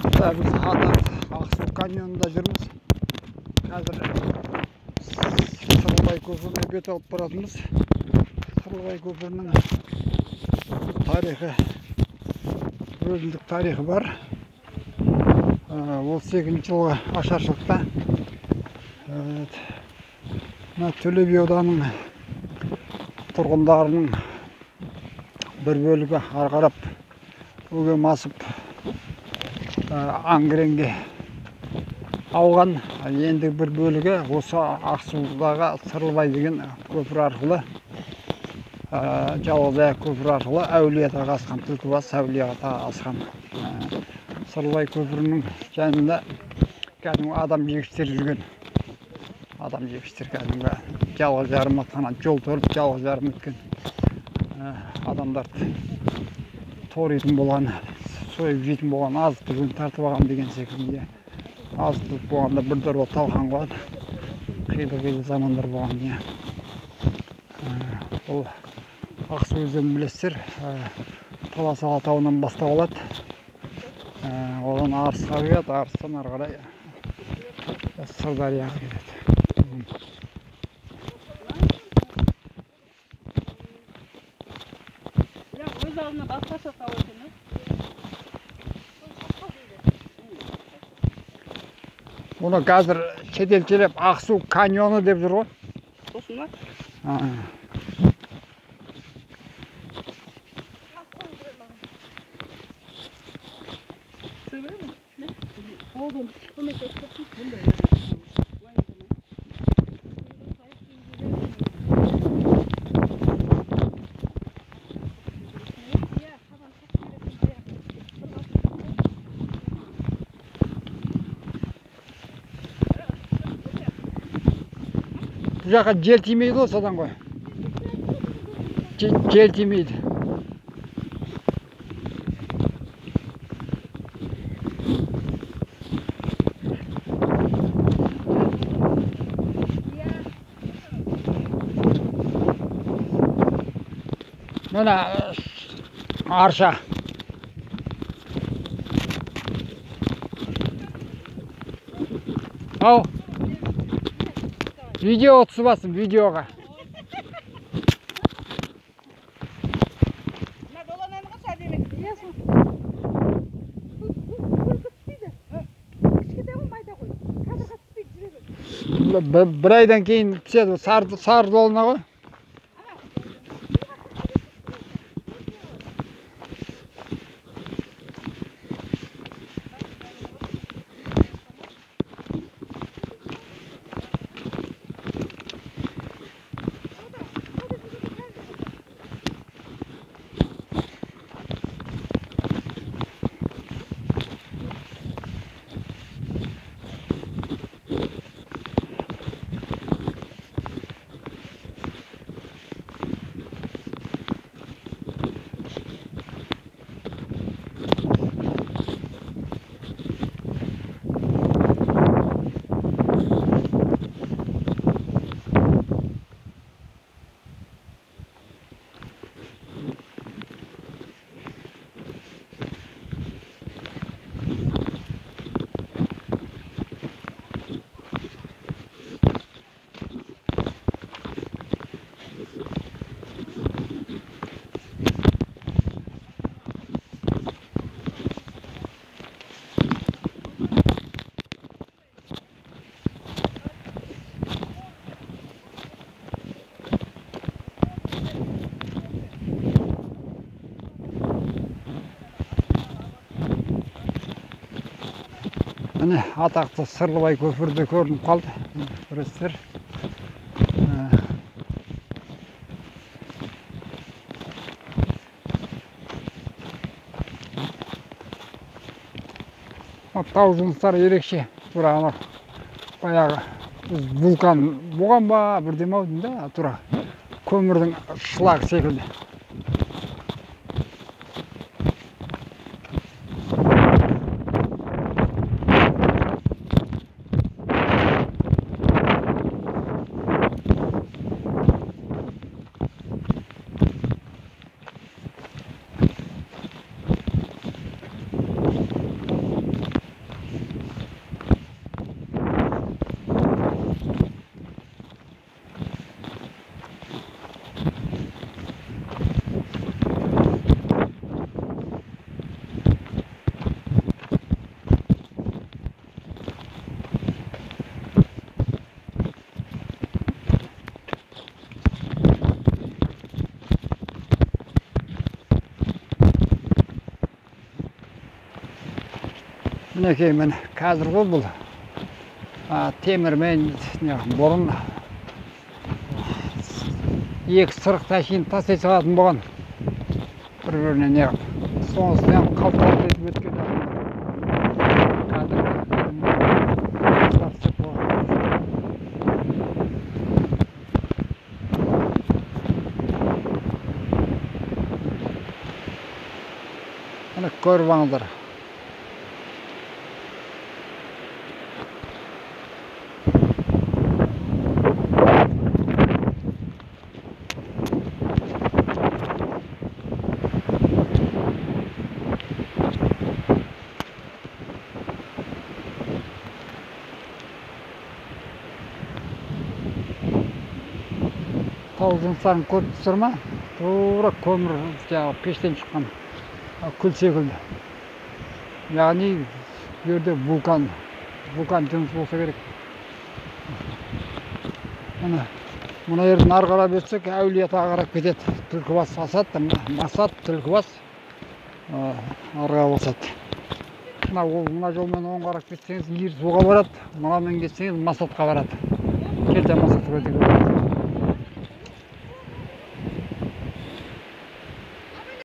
Biz Ақсу каньонында жүрміз. Қазір Сырлыбай көпіріне бет алып баратырмыз. Сырлыбай көпірінің тарихы, өзіндік тарихы бар. Ол 8 жылғы ашаршылықта Төле би ауданының тұрғындарының бір бөлігі ары қарап өгем асып Аңгеренге ауған, енді бір бөлігі осы Ақсудағы Сырлыбай деген көпір арқылы, Жалғызаяқ көпір арқылы Әулиеатаға асқан, Түлкібас Әулиеатаға асқан. Сырлыбай көпірінің жанында кәдімгі адам жегіштер жүрген. Адам жегіштер кәдімгі жалғыз жарым атқан, жол тұрып жалғыз жарым өткен адамдарды торитын болған, сойып жейтін болған, азық-түлігін тартып алған деген секілді. Азық-түлік болғанда бір дорба талқан қылады. Қилы замандар болған. Ол Ақсу өзенін білесіздер, Талас алатауынан бастау алады. Одан Арысқа келеді, Арыстан ары қарай Сырдарияға келеді. Өз алдына басқаша тау екен. Оны қазір шетелчелеп Ақсу каньоны деп жүр ғой. Сосын ма? Бұл жаққа жел тимейді ғой, содан ғой. Жел тимейді. Мына арша. Ау. Видео түсіп басым, видеоға. Бір айдан кейін түседі, сары долына ғой. Міне атақты Сырлыбай көпірді көрініп қалды. Көресіздер. Тау жұмыстары ерекше. Тура баяғы вулкан болған ба бірдеме ау деймін да, тура көмірдің шлак секілді. Мінекей міне қазір ғой бұл темірмен бұрын екі сырық тәшейін тастай салатын болған бір-біріне неғып сонысымен қалт-қалт етіп өткен қазір міне көріп алыңыздар. Тау жыныстарын көріп тұрсыздар ма? Тура көмір жаңағы пештен шыққан күл секілді. Яғни жерде вулкан жұмыс болса керек. Мына жерден ары қарап өтсек, Әулиеатаға қарап кетеді. Түлкібас асады, Масат, Түлкібас арға басады. Мына жолмен оң қарап кетсеңіз, Иірсуға барады, мынамен кетсеңіз Масатқа барады. Келте Масатқа өтеді.